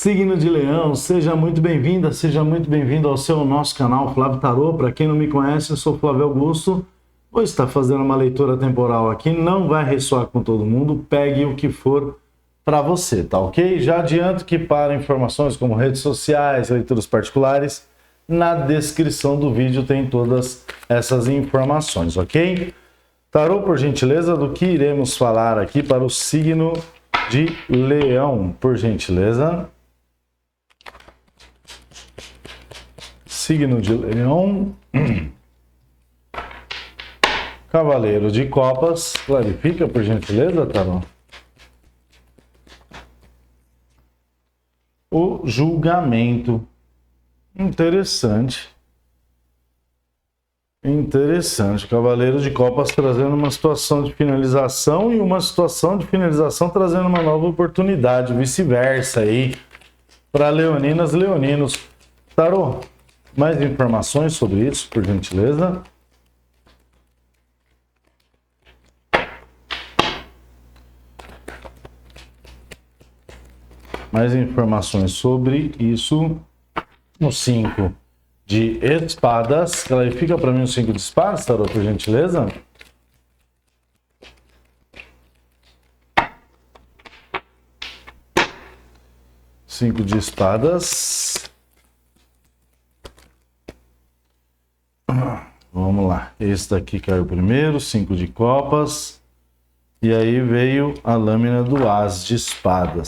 Signo de Leão, seja muito bem-vinda, seja muito bem-vindo ao nosso canal Flávio Tarô. Para quem não me conhece, eu sou Flávio Augusto. Vou estar fazendo uma leitura temporal aqui, não vai ressoar com todo mundo, pegue o que for para você, tá ok? Já adianto que para informações como redes sociais, leituras particulares, na descrição do vídeo tem todas essas informações, ok? Tarô, por gentileza, do que iremos falar aqui para o signo de Leão, por gentileza. Signo de Leão, Cavaleiro de Copas, clarifica, por gentileza, Tarô. O julgamento. Interessante. Interessante. Cavaleiro de Copas trazendo uma situação de finalização e uma situação de finalização trazendo uma nova oportunidade, vice-versa aí, para leoninas, leoninos. Tarô, mais informações sobre isso, por gentileza? Mais informações sobre isso no 5 de espadas. Clarifica para mim o 5 de espadas, Tarô, por gentileza? Cinco de espadas. Vamos lá. Esse daqui caiu primeiro, 5 de copas. E aí veio a lâmina do As de espadas.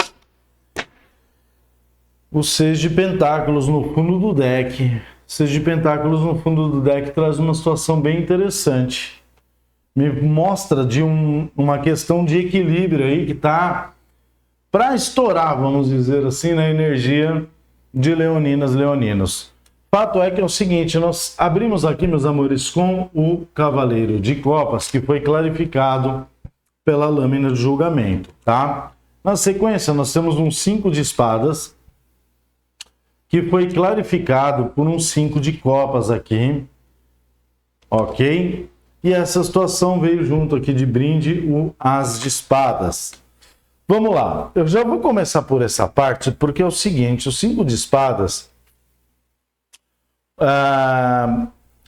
O 6 de pentáculos no fundo do deck. 6 de pentáculos no fundo do deck traz uma situação bem interessante. Me mostra de uma questão de equilíbrio aí que tá para estourar, vamos dizer assim, na energia de leoninas, leoninos. Fato é que é o seguinte, nós abrimos aqui, meus amores, com o Cavaleiro de Copas, que foi clarificado pela lâmina de julgamento, tá? Na sequência, nós temos um 5 de espadas, que foi clarificado por um 5 de copas aqui, ok? E essa situação veio junto aqui de brinde o As de espadas. Vamos lá, eu já vou começar por essa parte, porque é o seguinte, o 5 de espadas,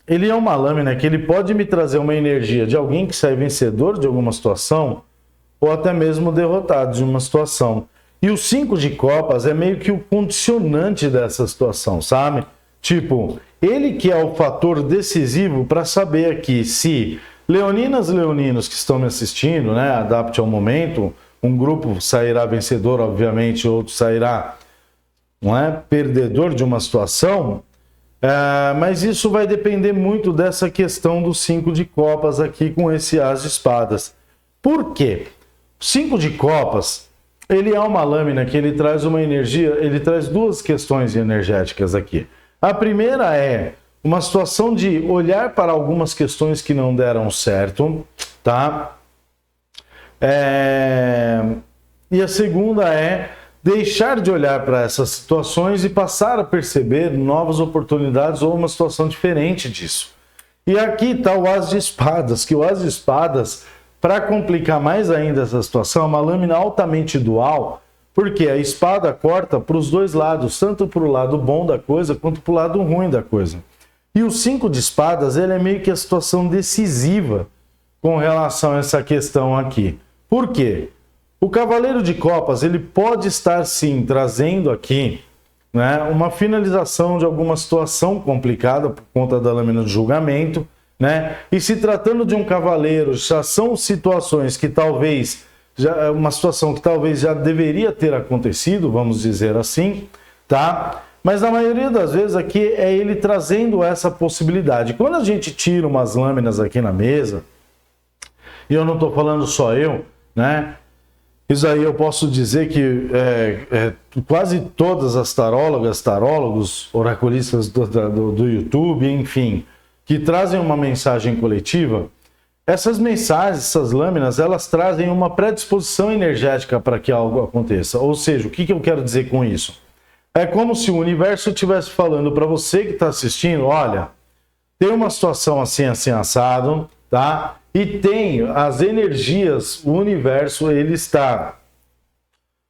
ele é uma lâmina que ele pode me trazer uma energia de alguém que sai vencedor de alguma situação, ou até mesmo derrotado de uma situação. E o 5 de copas é meio que o condicionante dessa situação, sabe? Tipo, ele que é o fator decisivo para saber aqui se leoninas, leoninos que estão me assistindo, né, adapte ao momento, um grupo sairá vencedor, obviamente, outro sairá, não é, perdedor de uma situação, mas isso vai depender muito dessa questão do 5 de copas aqui com esse As de espadas. Por quê? O 5 de copas, ele é uma lâmina que ele traz uma energia, ele traz duas questões energéticas aqui. A primeira é uma situação de olhar para algumas questões que não deram certo, tá? E a segunda é deixar de olhar para essas situações e passar a perceber novas oportunidades ou uma situação diferente disso. E aqui está o As de espadas, que o As de espadas, para complicar mais ainda essa situação, é uma lâmina altamente dual, porque a espada corta para os dois lados, tanto para o lado bom da coisa quanto para o lado ruim da coisa. E o 5 de espadas, ele é meio que a situação decisiva com relação a essa questão aqui. Por quê? O Cavaleiro de Copas, ele pode estar sim trazendo aqui, né, uma finalização de alguma situação complicada por conta da lâmina de julgamento, né? E se tratando de um cavaleiro, já são situações que talvez, uma situação que talvez já deveria ter acontecido, vamos dizer assim, tá? Mas na maioria das vezes aqui é ele trazendo essa possibilidade. Quando a gente tira umas lâminas aqui na mesa, e eu não estou falando só eu, né? Isso aí eu posso dizer que quase todas as tarólogas, tarólogos, oraculistas do YouTube, enfim, que trazem uma mensagem coletiva, essas mensagens, essas lâminas, elas trazem uma predisposição energética para que algo aconteça. Ou seja, o que eu quero dizer com isso? É como se o universo estivesse falando para você que está assistindo, olha, tem uma situação assim, assim, assado, tá? E tem as energias, o universo, ele está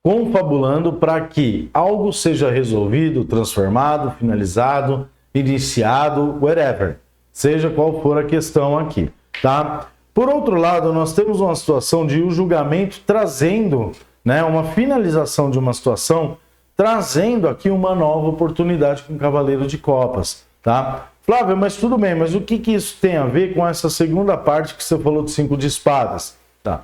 confabulando para que algo seja resolvido, transformado, finalizado, iniciado, whatever, seja qual for a questão aqui, tá? Por outro lado, nós temos uma situação de o julgamento trazendo, né, uma finalização de uma situação, trazendo aqui uma nova oportunidade com o Cavaleiro de Copas, tá? Flávio, mas tudo bem, mas o que isso tem a ver com essa segunda parte que você falou de 5 de espadas? Tá,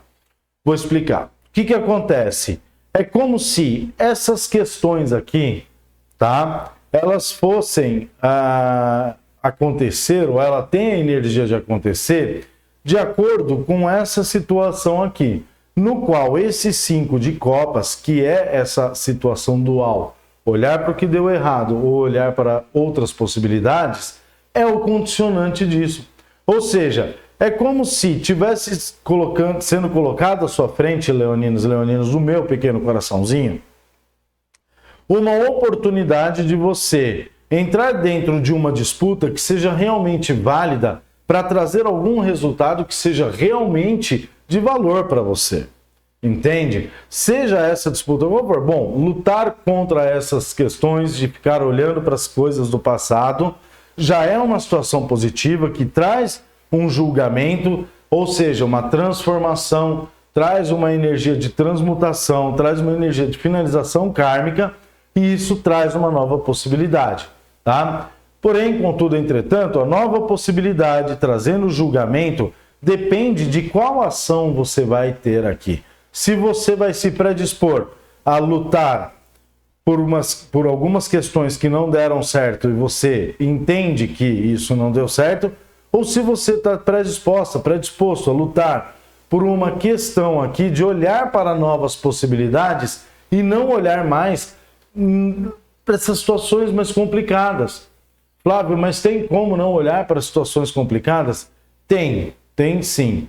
vou explicar. O que acontece? É como se essas questões aqui, tá, elas fossem acontecer, ou ela tem a energia de acontecer, de acordo com essa situação aqui, no qual esse 5 de copas, que é essa situação dual, olhar para o que deu errado ou olhar para outras possibilidades, é o condicionante disso. Ou seja, é como se tivesse sendo colocado à sua frente, leoninos e leoninas, do meu pequeno coraçãozinho, uma oportunidade de você entrar dentro de uma disputa que seja realmente válida para trazer algum resultado que seja realmente de valor para você. Entende? Seja essa disputa, bom, lutar contra essas questões de ficar olhando para as coisas do passado já é uma situação positiva que traz um julgamento, ou seja, uma transformação, traz uma energia de transmutação, traz uma energia de finalização kármica e isso traz uma nova possibilidade, tá? Porém, contudo, entretanto, a nova possibilidade trazendo julgamento depende de qual ação você vai ter aqui. Se você vai se predispor a lutar por algumas questões que não deram certo e você entende que isso não deu certo, ou se você está predisposto a lutar por uma questão aqui de olhar para novas possibilidades e não olhar mais para essas situações mais complicadas. Flávio, mas tem como não olhar para situações complicadas? Tem sim.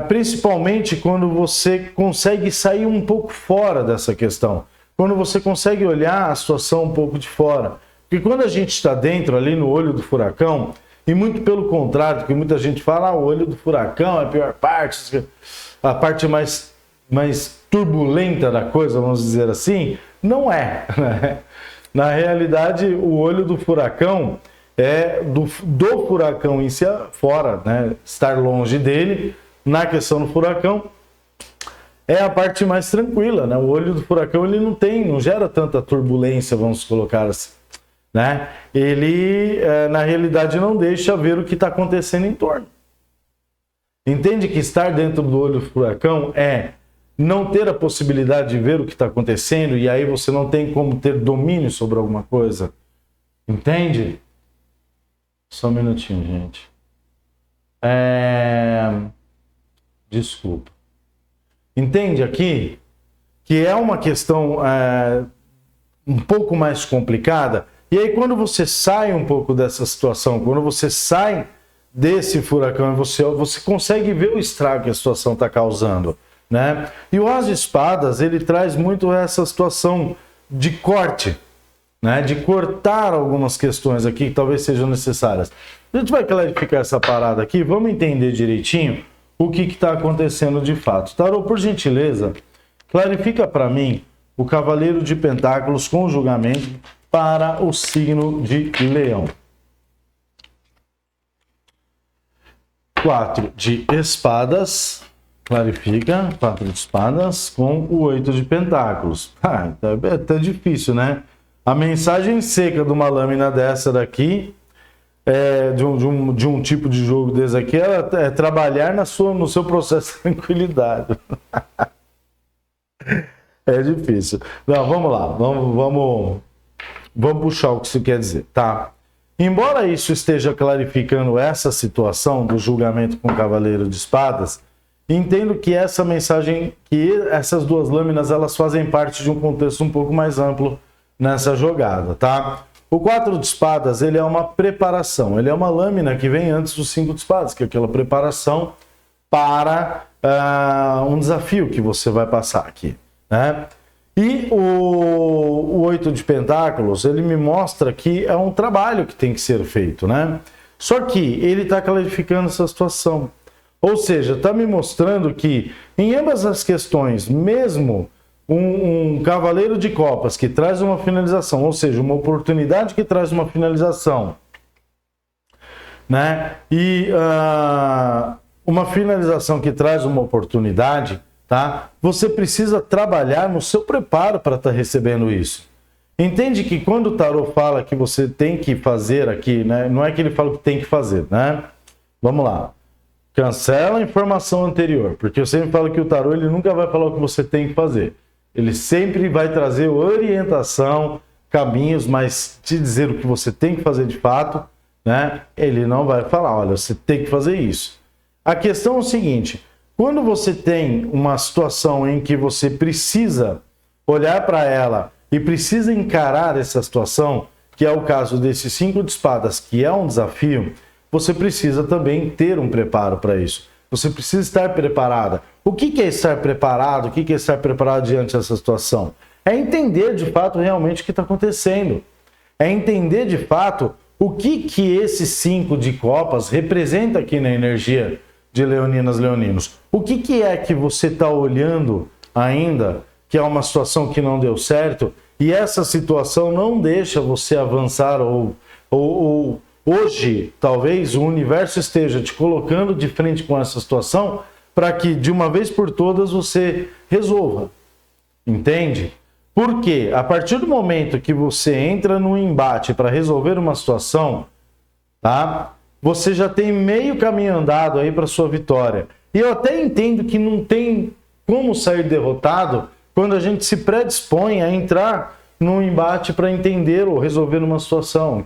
Principalmente quando você consegue sair um pouco fora dessa questão. Quando você consegue olhar a situação um pouco de fora. Porque quando a gente está dentro, ali no olho do furacão, e muito pelo contrário, que muita gente fala, o olho do furacão é a pior parte, a parte mais turbulenta da coisa, vamos dizer assim, não é, né? Na realidade, o olho do furacão é do furacão em si fora, né? Estar longe dele, na questão do furacão, é a parte mais tranquila, né? O olho do furacão ele não gera tanta turbulência, vamos colocar assim, né? Ele, na realidade, não deixa ver o que está acontecendo em torno. Entende que estar dentro do olho do furacão é não ter a possibilidade de ver o que está acontecendo e aí você não tem como ter domínio sobre alguma coisa. Entende? Só um minutinho, gente. Desculpa. Entende aqui que é uma questão um pouco mais complicada? E aí quando você sai um pouco dessa situação, quando você sai desse furacão, você consegue ver o estrago que a situação está causando, né? E o As de Espadas, ele traz muito essa situação de corte, né? De cortar algumas questões aqui que talvez sejam necessárias. A gente vai clarificar essa parada aqui, vamos entender direitinho o que está acontecendo de fato. Tarô, por gentileza, clarifica para mim o Cavaleiro de Pentáculos com julgamento para o signo de Leão. 4 de espadas, clarifica, 4 de espadas com o 8 de pentáculos. Tá difícil, né? A mensagem seca de uma lâmina dessa daqui, de um tipo de jogo desse aqui, é trabalhar no seu processo de tranquilidade. É difícil. Não, vamos lá, vamos puxar o que isso quer dizer, tá? Embora isso esteja clarificando essa situação do julgamento com o Cavaleiro de Espadas, entendo que essa mensagem, que essas duas lâminas, elas fazem parte de um contexto um pouco mais amplo nessa jogada, tá? O 4 de espadas, ele é uma preparação, ele é uma lâmina que vem antes do 5 de espadas, que é aquela preparação para um desafio que você vai passar aqui, né? E o 8 de pentáculos, ele me mostra que é um trabalho que tem que ser feito, né? Só que ele está clarificando essa situação. Ou seja, está me mostrando que em ambas as questões, mesmo um cavaleiro de copas que traz uma finalização, ou seja, uma oportunidade que traz uma finalização, né? E uma finalização que traz uma oportunidade, tá? Você precisa trabalhar no seu preparo para estar recebendo isso. Entende que quando o tarô fala que você tem que fazer aqui, né? Não é que ele fala que tem que fazer, né? Vamos lá. Cancela a informação anterior, porque eu sempre falo que o tarô ele nunca vai falar o que você tem que fazer. Ele sempre vai trazer orientação, caminhos, mas te dizer o que você tem que fazer de fato, né? Ele não vai falar, olha, você tem que fazer isso. A questão é o seguinte, quando você tem uma situação em que você precisa olhar para ela e precisa encarar essa situação, que é o caso desse 5 de espadas, que é um desafio, você precisa também ter um preparo para isso. Você precisa estar preparada. O que é estar preparado? O que é estar preparado diante dessa situação? É entender de fato realmente o que está acontecendo. É entender de fato o que esse 5 de copas representa aqui na energia de leoninas, leoninos. O que é que você está olhando ainda, que é uma situação que não deu certo, e essa situação não deixa você avançar ou hoje, talvez o universo esteja te colocando de frente com essa situação para que, de uma vez por todas, você resolva. Entende? Porque a partir do momento que você entra no embate para resolver uma situação, tá? Você já tem meio caminho andado aí para sua vitória. E eu até entendo que não tem como sair derrotado quando a gente se predispõe a entrar num embate para entender ou resolver uma situação.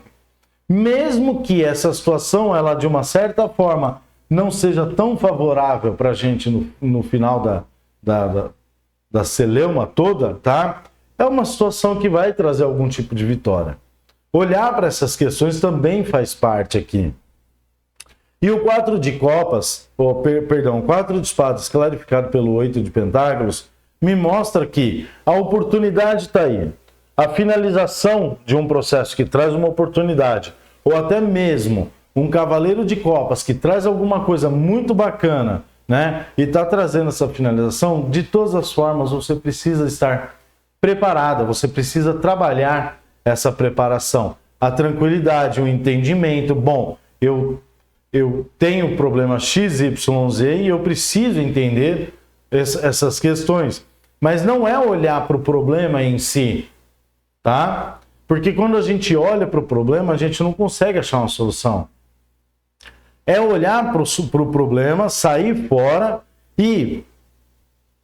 Mesmo que essa situação, ela de uma certa forma, não seja tão favorável para a gente no final da celeuma toda, tá? É uma situação que vai trazer algum tipo de vitória. Olhar para essas questões também faz parte aqui. E o 4 de copas, o 4 de espadas clarificado pelo 8 de pentáculos, me mostra que a oportunidade está aí. A finalização de um processo que traz uma oportunidade, ou até mesmo um cavaleiro de copas que traz alguma coisa muito bacana, né? E está trazendo essa finalização, de todas as formas você precisa estar preparada, você precisa trabalhar essa preparação. A tranquilidade, o entendimento, bom, eu tenho problema XYZ e eu preciso entender essas questões. Mas não é olhar para o problema em si, tá? Porque quando a gente olha para o problema, a gente não consegue achar uma solução. É olhar para o problema, sair fora e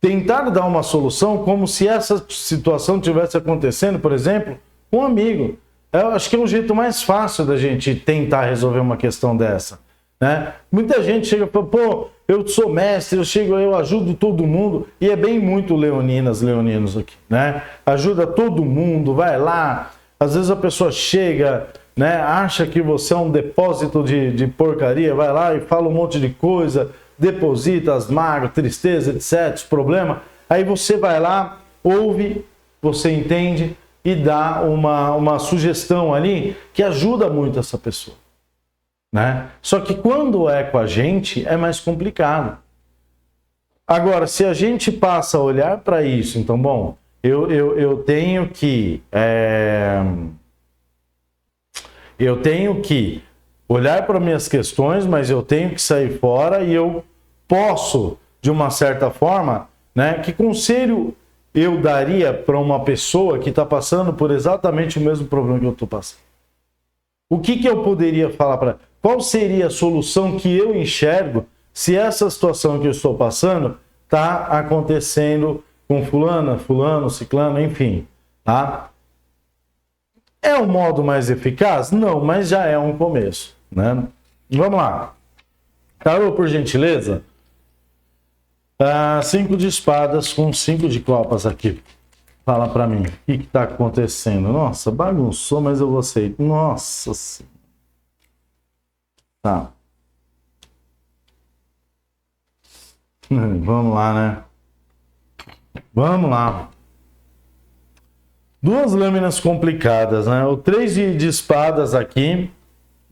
tentar dar uma solução como se essa situação estivesse acontecendo, por exemplo, com um amigo. Eu acho que é um jeito mais fácil da gente tentar resolver uma questão dessa, né? Muita gente chega e fala, pô, eu sou mestre, eu ajudo todo mundo, e é bem muito leoninas, leoninos aqui, né? Ajuda todo mundo, vai lá. Às vezes a pessoa chega, né, acha que você é um depósito de porcaria, vai lá e fala um monte de coisa, deposita as mágoas, tristeza, etc, problema. Aí você vai lá, ouve, você entende e dá uma sugestão ali que ajuda muito essa pessoa, né? Só que quando é com a gente, é mais complicado. Agora, se a gente passa a olhar para isso, então, bom, eu tenho que olhar para minhas questões, mas eu tenho que sair fora e eu posso, de uma certa forma, né? Que conselho eu daria para uma pessoa que está passando por exatamente o mesmo problema que eu estou passando? O que eu poderia falar para ela? Qual seria a solução que eu enxergo se essa situação que eu estou passando está acontecendo com fulano, ciclano, enfim, tá? É o modo mais eficaz? Não, mas já é um começo, né? Vamos lá. Tarô, por gentileza. 5 de espadas com 5 de copas aqui. Fala pra mim, o que está acontecendo? Nossa, bagunçou, mas eu vou sair. Nossa Senhora. Tá. Vamos lá, né? Vamos lá. Duas lâminas complicadas, né? O 3 de espadas aqui.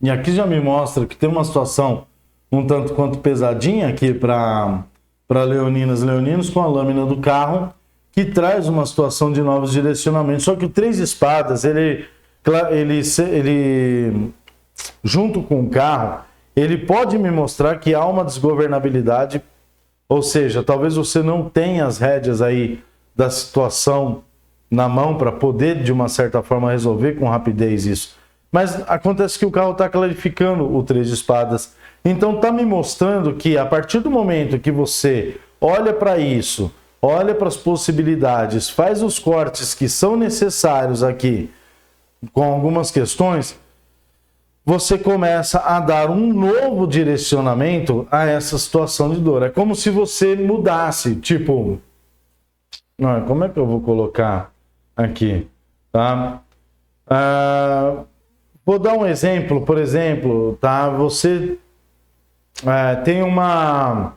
E aqui já me mostra que tem uma situação um tanto quanto pesadinha aqui para leoninas, leoninos, com a lâmina do carro, que traz uma situação de novos direcionamentos. Só que o 3 de espadas, ele junto com o carro, ele pode me mostrar que há uma desgovernabilidade, ou seja, talvez você não tenha as rédeas aí da situação na mão para poder, de uma certa forma, resolver com rapidez isso. Mas acontece que o carro está clarificando o 3 de espadas. Então está me mostrando que a partir do momento que você olha para isso, olha para as possibilidades, faz os cortes que são necessários aqui com algumas questões, você começa a dar um novo direcionamento a essa situação de dor. É como se você mudasse, tipo... Não, como é que eu vou colocar aqui? Tá? Vou dar um exemplo, por exemplo, tá? Você tem uma...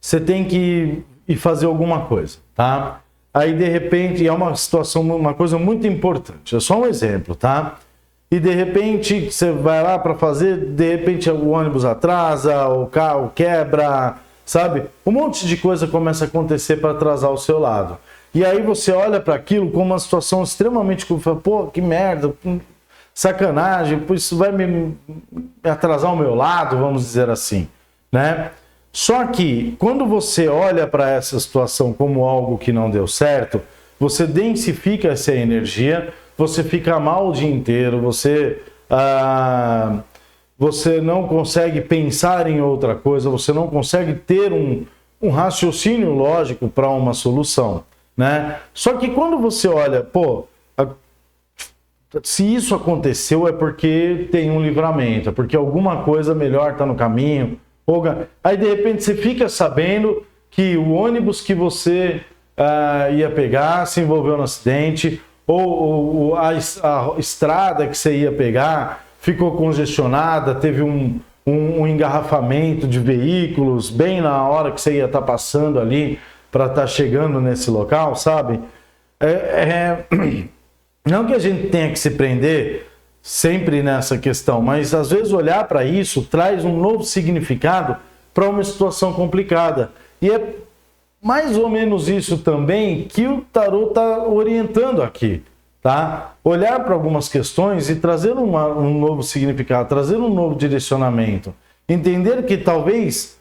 Você tem que ir fazer alguma coisa, tá? Aí, de repente, é uma situação, uma coisa muito importante. É só um exemplo, tá? E, de repente, você vai lá para fazer, de repente, o ônibus atrasa, o carro quebra, sabe? Um monte de coisa começa a acontecer para atrasar o seu lado. E aí você olha para aquilo como uma situação extremamente... Pô, que merda, sacanagem, isso vai me atrasar o meu lado, vamos dizer assim, né? Só que, quando você olha para essa situação como algo que não deu certo, você densifica essa energia, você fica mal o dia inteiro, você não consegue pensar em outra coisa, você não consegue ter um raciocínio lógico para uma solução, né? Só que quando você olha, pô, se isso aconteceu é porque tem um livramento, é porque alguma coisa melhor está no caminho. Aí de repente você fica sabendo que o ônibus que você ia pegar se envolveu no acidente, ou a estrada que você ia pegar ficou congestionada, teve um engarrafamento de veículos bem na hora que você ia estar passando ali para estar chegando nesse local, sabe? Não que a gente tenha que se prender sempre nessa questão, mas às vezes olhar para isso traz um novo significado para uma situação complicada. E é mais ou menos isso também que o tarô está orientando aqui, tá? Olhar para algumas questões e trazer um novo significado, trazer um novo direcionamento. Entender que talvez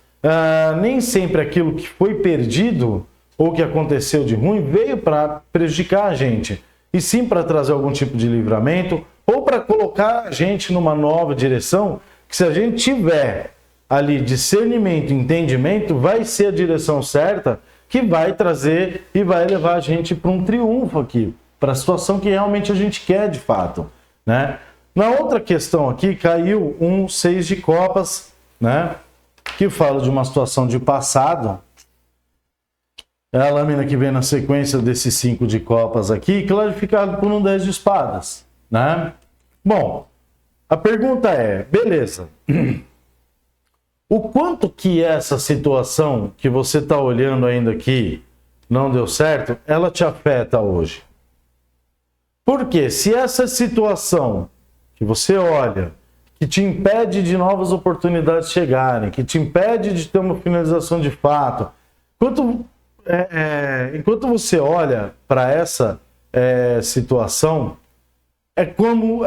nem sempre aquilo que foi perdido ou que aconteceu de ruim veio para prejudicar a gente, e sim para trazer algum tipo de livramento ou para colocar a gente numa nova direção, que se a gente tiver ali discernimento, entendimento, vai ser a direção certa que vai trazer e vai levar a gente para um triunfo aqui, para a situação que realmente a gente quer de fato, né? Na outra questão aqui caiu um 6 de copas, né? Que fala de uma situação de passado. É a lâmina que vem na sequência desses 5 de copas aqui, clarificado por um 10 de espadas, né? Bom, a pergunta é, beleza, o quanto que essa situação que você está olhando ainda aqui não deu certo, ela te afeta hoje? Porque se essa situação que você olha, que te impede de novas oportunidades chegarem, que te impede de ter uma finalização de fato, enquanto você olha para essa situação, é como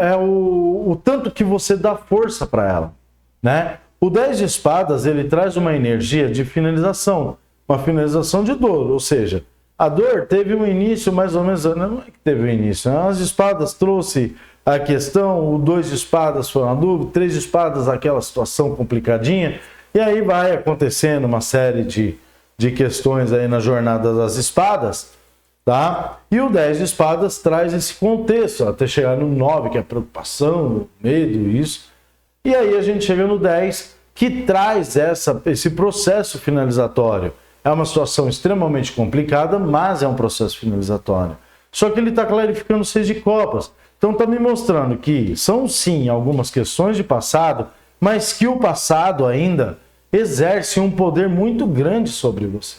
o tanto que você dá força para ela, né? O 10 de espadas, ele traz uma energia de finalização, uma finalização de dor, ou seja, a dor teve um início mais ou menos, não é que teve um início, né? As espadas trouxe a questão, o 2 de espadas foi uma dúvida, 3 de espadas aquela situação complicadinha, e aí vai acontecendo uma série de questões aí na jornada das espadas, tá? E o 10 de espadas traz esse contexto, até chegar no 9, que é a preocupação, o medo, isso. E aí a gente chega no 10, que traz esse processo finalizatório. É uma situação extremamente complicada, mas é um processo finalizatório. Só que ele está clarificando o 6 de copas. Então está me mostrando que são sim algumas questões de passado, mas que o passado ainda exerce um poder muito grande sobre você.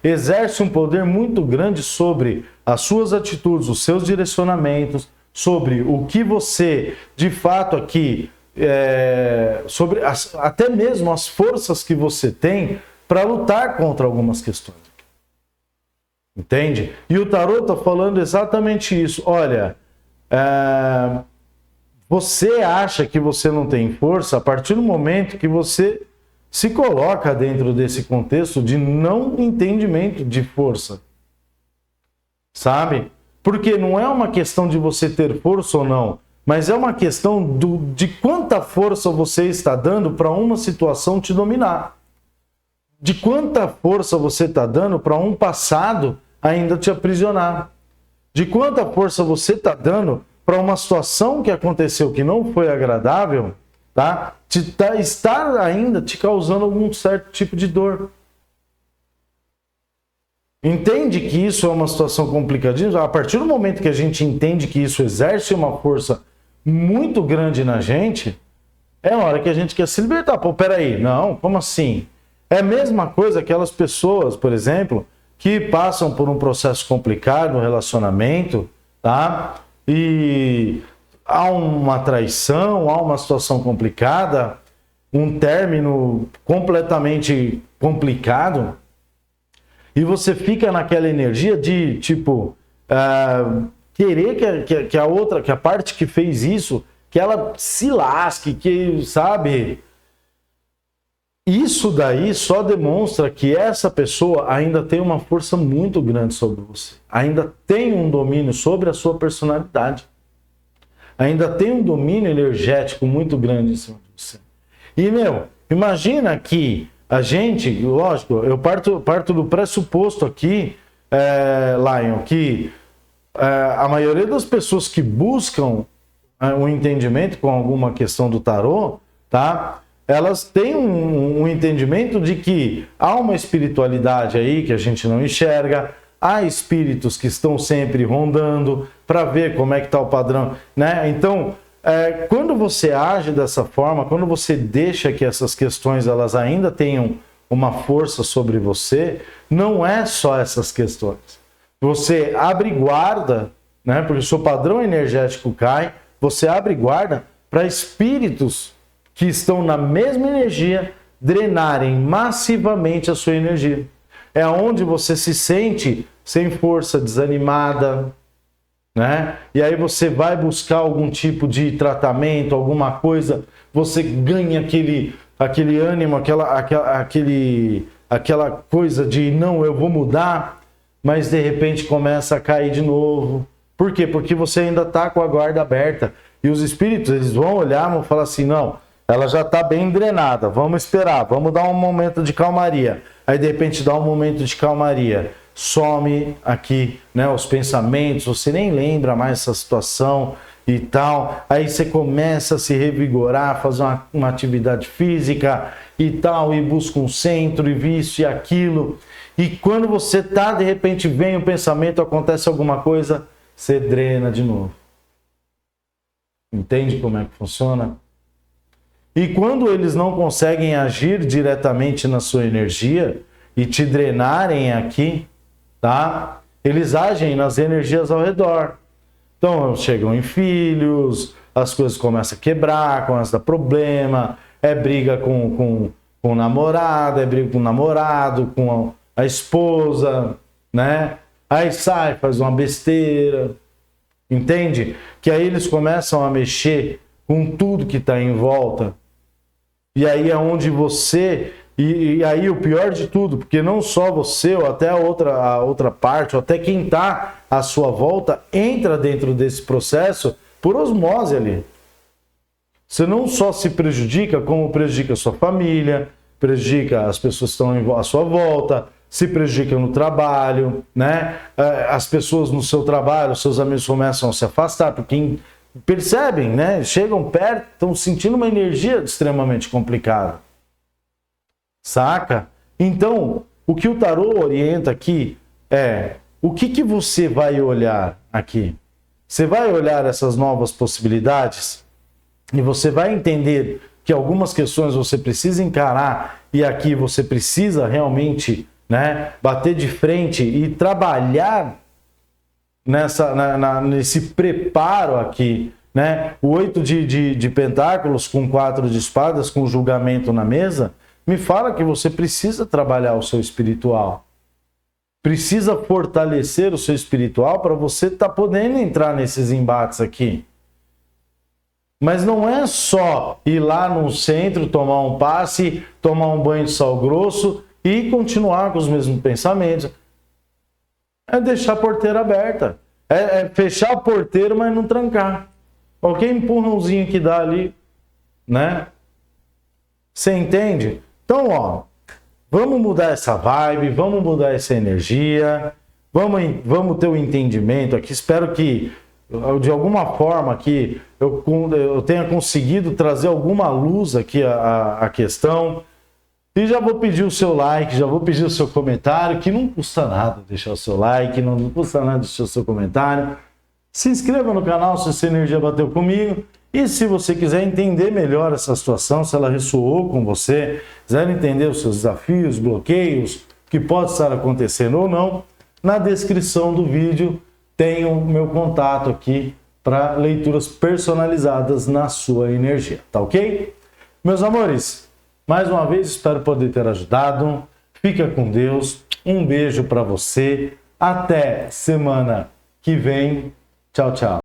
Exerce um poder muito grande sobre as suas atitudes, os seus direcionamentos, sobre o que você, de fato, aqui, sobre até mesmo as forças que você tem para lutar contra algumas questões. Entende? E o tarô está falando exatamente isso. Olha, você acha que você não tem força a partir do momento que você se coloca dentro desse contexto de não entendimento de força. Sabe? Porque não é uma questão de você ter força ou não, mas é uma questão de quanta força você está dando para uma situação te dominar. De quanta força você está dando para um passado ainda te aprisionar. De quanta força você está dando para uma situação que aconteceu que não foi agradável, tá? Estar ainda te causando algum certo tipo de dor. Entende que isso é uma situação complicadíssima? A partir do momento que a gente entende que isso exerce uma força muito grande na gente, é hora que a gente quer se libertar. Pô, peraí, não, como assim? É a mesma coisa aquelas pessoas, por exemplo, que passam por um processo complicado no relacionamento, tá? E há uma traição, há uma situação complicada, um término completamente complicado, e você fica naquela energia de, tipo, querer que a parte que fez isso, que ela se lasque, que, sabe? Isso daí só demonstra que essa pessoa ainda tem uma força muito grande sobre você. Ainda tem um domínio sobre a sua personalidade. Ainda tem um domínio energético muito grande em cima de você. E, imagina que a gente, lógico, eu parto do pressuposto aqui, Lion, que a maioria das pessoas que buscam um entendimento com alguma questão do tarô, tá? Elas têm um entendimento de que há uma espiritualidade aí que a gente não enxerga, há espíritos que estão sempre rondando para ver como é que está o padrão, né? Então, quando você age dessa forma, quando você deixa que essas questões elas ainda tenham uma força sobre você, não é só essas questões. Você abre guarda, né? Porque o seu padrão energético cai, você abre guarda para espíritos que estão na mesma energia drenarem massivamente a sua energia. É onde você se sente sem força, desanimada, né? E aí você vai buscar algum tipo de tratamento, alguma coisa, você ganha aquele ânimo, aquela coisa de não, eu vou mudar, mas de repente começa a cair de novo. Por quê? Porque você ainda está com a guarda aberta. E os espíritos, eles vão olhar, vão falar assim, não, ela já está bem drenada, vamos esperar, vamos dar um momento de calmaria. Aí de repente dá um momento de calmaria, some aqui, né, os pensamentos, você nem lembra mais essa situação e tal. Aí você começa a se revigorar, fazer uma atividade física e tal, e busca um centro e isso e aquilo. E quando você tá, de repente vem o pensamento, acontece alguma coisa, você drena de novo. Entende como é que funciona? E quando eles não conseguem agir diretamente na sua energia e te drenarem aqui, tá? Eles agem nas energias ao redor. Então, chegam em filhos, as coisas começam a quebrar, começa a dar problema, briga com o namorado, briga com o namorado, com a esposa, né? Aí sai, faz uma besteira, entende? Que aí eles começam a mexer com tudo que está em volta. E aí é onde você... E aí o pior de tudo, porque não só você, ou até a outra parte, ou até quem está à sua volta, entra dentro desse processo por osmose ali. Você não só se prejudica, como prejudica a sua família, prejudica as pessoas que estão à sua volta, se prejudica no trabalho, né? As pessoas no seu trabalho, seus amigos começam a se afastar, porque percebem, né? Chegam perto, estão sentindo uma energia extremamente complicada. Saca? Então, o que o tarô orienta aqui é o que você vai olhar aqui? Você vai olhar essas novas possibilidades e você vai entender que algumas questões você precisa encarar e aqui você precisa realmente, né, bater de frente e trabalhar nesse preparo aqui, né? O 8 de pentáculos com 4 de espadas, com julgamento na mesa, me fala que você precisa trabalhar o seu espiritual. precisa fortalecer o seu espiritual para você estar podendo entrar nesses embates aqui. Mas não é só ir lá no centro, tomar um passe, tomar um banho de sal grosso e continuar com os mesmos pensamentos. É deixar a porteira aberta. É fechar a porteira, mas não trancar. Qualquer empurrãozinho que dá ali, né? Você entende? Então, ó, vamos mudar essa vibe, vamos mudar essa energia, vamos ter o entendimento aqui. Espero que, de alguma forma, que eu tenha conseguido trazer alguma luz aqui à questão. E já vou pedir o seu like, já vou pedir o seu comentário, que não custa nada deixar o seu like, não custa nada deixar o seu comentário. Se inscreva no canal se essa energia bateu comigo. E se você quiser entender melhor essa situação, se ela ressoou com você, quiser entender os seus desafios, bloqueios, o que pode estar acontecendo ou não, na descrição do vídeo tem o meu contato aqui para leituras personalizadas na sua energia, tá ok? Meus amores, mais uma vez espero poder ter ajudado. Fica com Deus, um beijo para você, até semana que vem. Tchau, tchau.